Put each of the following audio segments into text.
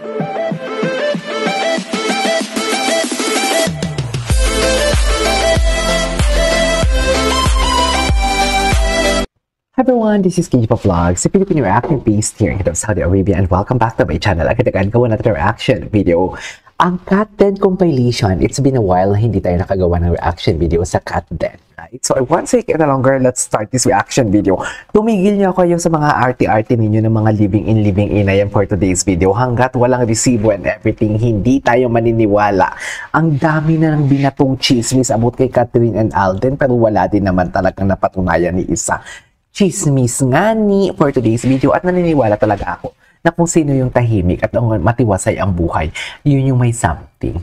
Hi everyone, this is Kijipa Vlogs, a Filipino reacting based here in Saudi Arabia, and welcome back to my channel. Agad-agad gawa natin reaction video. Ang Cat Den compilation, it's been a while na hindi tayo nakagawa ng reaction video sa Cat Den. Right? So one second no longer, let's start this reaction video. Tumigil niyo ako yung sa mga arte-arte ninyo ng mga living in na yan for today's video. Hanggat walang resibo and everything, hindi tayo maniniwala. Ang dami na ng binatong chismis about kay Catherine and Alden, pero wala din naman talagang napatunayan ni isa. Chismis nga ni for today's video, at naniniwala talaga ako na kung sino yung tahimik at matiwasay ang buhay, yun yung may something.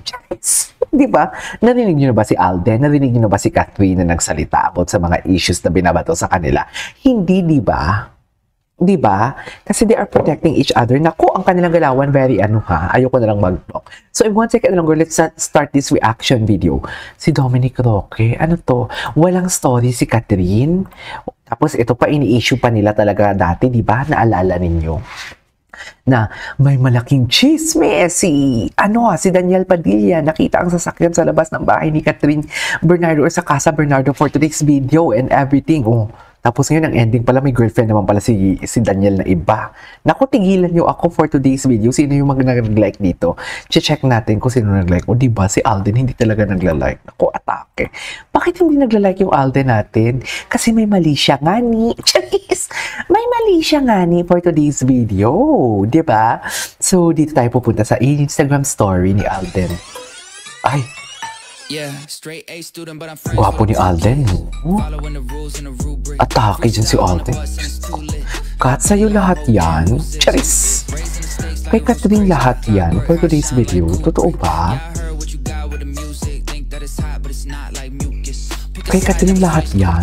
Di ba? Narinig nyo na ba si Alden? Narinig nyo na ba si Catherine na nagsalita about sa mga issues na binabato sa kanila? Hindi, di ba? Di ba? Kasi they are protecting each other. Naku, ang kanilang galawan, very ayoko na lang mag-talk. So, in 1 second longer, let's start this reaction video. Si Dominic Roque, ano to? Walang story si Catherine. Tapos, ito pa, ini-issue pa nila talaga dati, di ba? Naalala ninyo? Na may malaking chismis si Daniel Padilla. Nakita ang sasakyan sa labas ng bahay ni Catherine Bernardo or sa Casa Bernardo for today's video and everything. Oh. Tapos ngayon, ang ending pala, may girlfriend naman pala si Daniel na iba. Naku, tigilan nyo ako for today's video. Sino yung nag-like dito? Check natin kung sino nag-like. O diba, si Alden hindi talaga nagla-like. Naku, atake. Bakit hindi nagla-like yung Alden natin? Kasi may mali siya nga ni. Charis! May mali siya nga ni for today's video. Diba? So, dito tayo pupunta sa Instagram story ni Alden. Ay! Gwapo ni Alden. Atake dyan si Alden. Kat, sa'yo lahat yan? Charis! Kay Catherine lahat yan for today's video. Totoo ba? Kay Catherine lahat yan?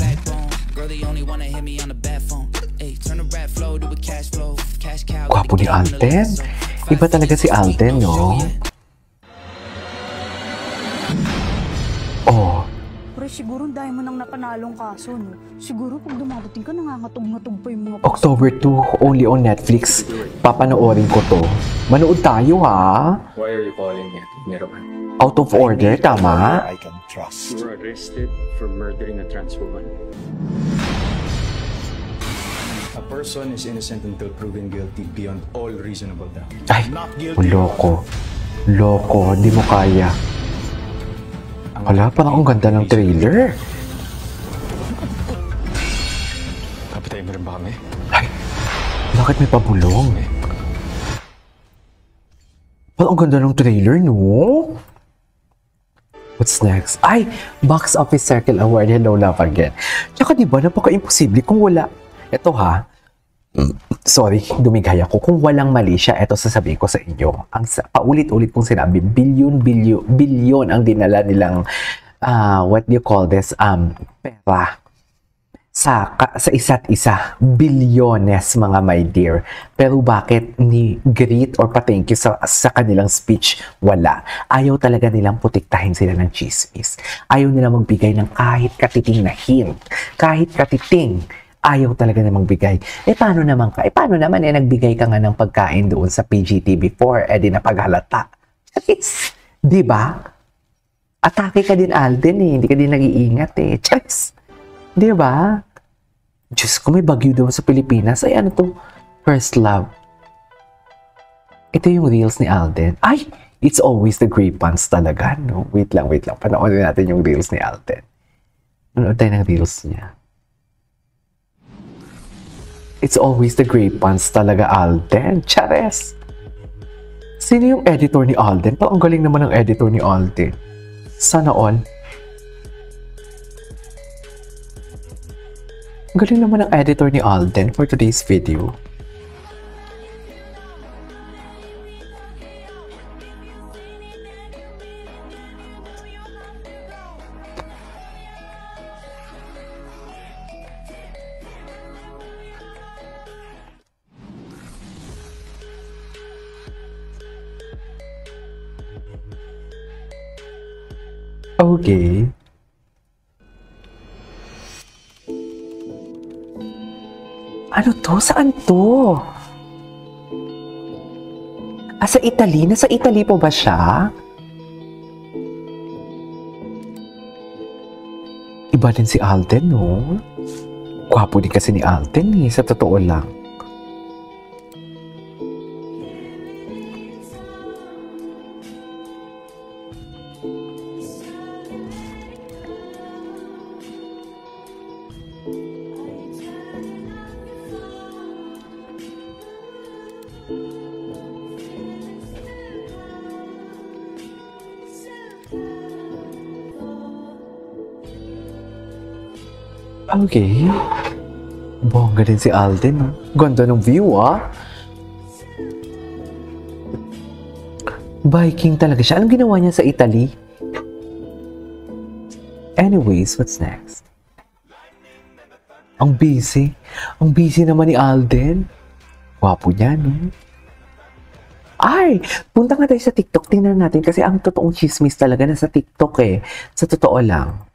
Gwapo ni Alden. Iba talaga si Alden, no? Oh. Pre, siguro dahil mo nang napanalong kaso, no? Siguro pag dumadating ka, nangangatog-ngatog pa yung mga... October 2, only on Netflix. Papanoorin ko to. Manood tayo, ha? Why are you calling me? Meron. Out of order, tama? I can trust. You were arrested for murdering a trans woman. A person is innocent until proven guilty beyond all reasonable doubt. Ay, loko. Loko, di mo kaya. Wala, parang ang ganda ng trailer. Kapitay mo rin ba kami? Ay, bakit may pabulong? Parang ang ganda ng trailer, no? What's next? Ay, Box Office Circle Award. Hello, love again. Tsaka diba, napaka-imposible kung wala. Ito ha, sorry, dumigay ako. Kung walang mali siya, ito sasabihin ko sa inyo. Ang paulit-ulit kong sinabi, bilyon ang dinala nilang, what do you call this, pera sa isa't isa. Bilyones, mga my dear. Pero bakit ni greet or pa-thank you sa kanilang speech? Wala. Ayaw talaga nilang putiktahin sila ng chismis. Ayaw nilang magbigay ng kahit katiting na hint. Kahit katiting. Ayaw talaga na magbigay. Paano naman ka? Paano naman nagbigay ka nga ng pagkain doon sa PGT before, di napaghalata. Charis! Diba? Atake ka din, Alden, Hindi ka din nag-iingat, Charis! Diba? Diyos ko, may bagyo daw sa Pilipinas. Ay, ano to? First love. Ito yung reels ni Alden. Ay! It's always the gray pants talaga, no? Wait lang. Panoorin natin yung reels ni Alden. Manood tayo ng reels niya. It's always the gray pants talaga, Alden. Chares! Sino yung editor ni Alden? Parang galing naman ang editor ni Alden. Sana all. Galing naman ang editor ni Alden for today's video. Okay. Ano to? Saan to? Ah, sa Italy? Nasa Italy po ba siya? Iba din si Alden, no? Gwapo din kasi ni Alden, eh, sa totoo lang. Okay. Bongga din si Alden, no? Ganda ng view, ah. Biking talaga siya. Anong ginawa niya sa Italy? Anyways, what's next? Ang busy. Ang busy naman ni Alden. Gwapo niya, no? Ay! Punta nga tayo sa TikTok. Tingnan natin kasi ang totoong chismis talaga na sa TikTok, eh. Sa totoo lang.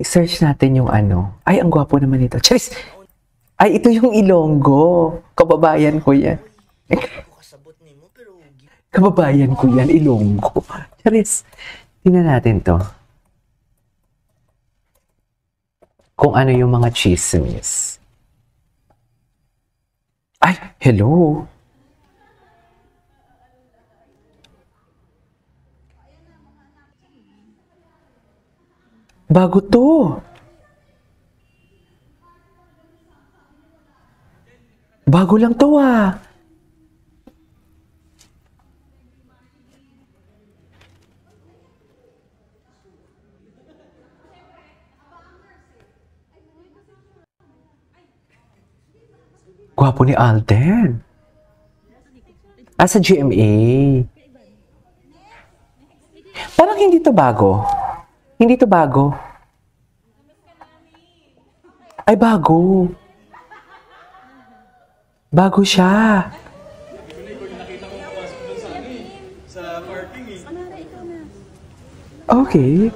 I-search natin yung ano. Ay, ang gwapo naman ito. Charis! Ay, ito yung Ilonggo. Kababayan ko yan. Kababayan ko yan, Ilonggo. Charis! Tingnan natin to. Kung ano yung mga chismis. Ay, hello! Bago to. Bago lang to, ah. Gwapo ni Alden. Ah, sa GMA. Parang hindi to bago. Hindi to bago. Ay, bago. Bago siya. Okay.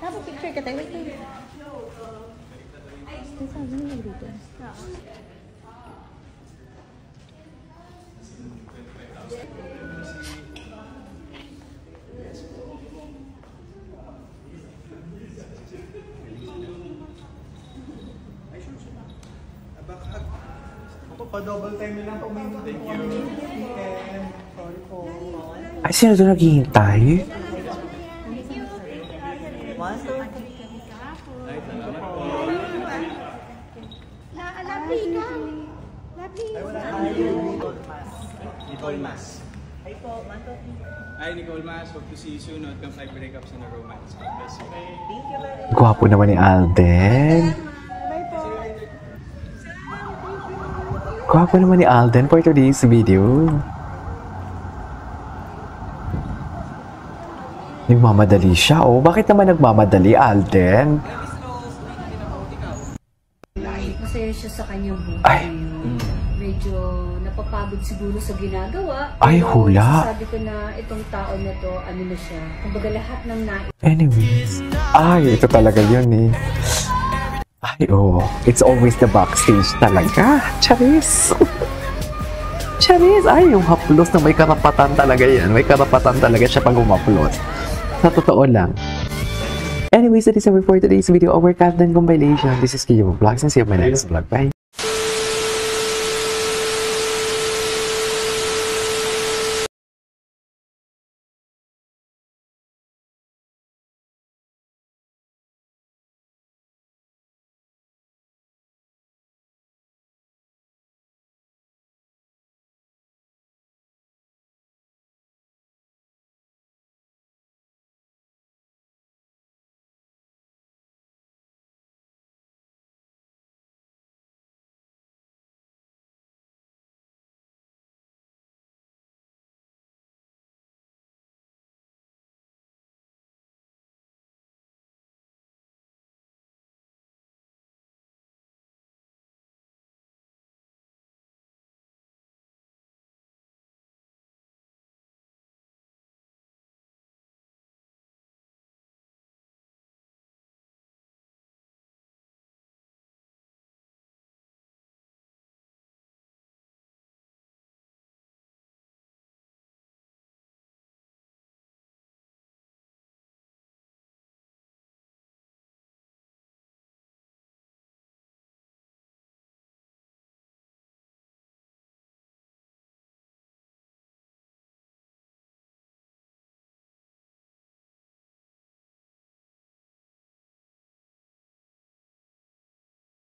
Dapat picture ka tayo. Wait, wait. Pa-double time lang po. Thank you. Sorry po. Ay, sino doon naghihintay? Nicole Mas. Hi po, Manto. Hi, Nicole Mas. Hope to see you soon. Not come 5 breakups in a romance. God bless you. Thank you, man. Gwapo naman ni Alden. Gwapo naman ni Alden for today's video. Nagmamadali siya, oh. Bakit naman nagmamadali, Alden? Masaya siya sa kanyang buhay. Ay. Medyo napapagod siguro sa ginagawa. Ay, Pero hula. Sabi ko na itong tao na to, ano na siya. Kumbaga lahat ng Anyways. Ay, ito talaga yun, eh. Ay, oh. It's always the backstage talaga. Charis. Charis. Ay, yung haplos na may karapatan talaga yan. May karapatan talaga siya pag umaplos. Sa totoo lang. Anyways, that is it for today's video. Our Captain compilation. This is Kiyo Vlogs and see you in my next vlog. Bye.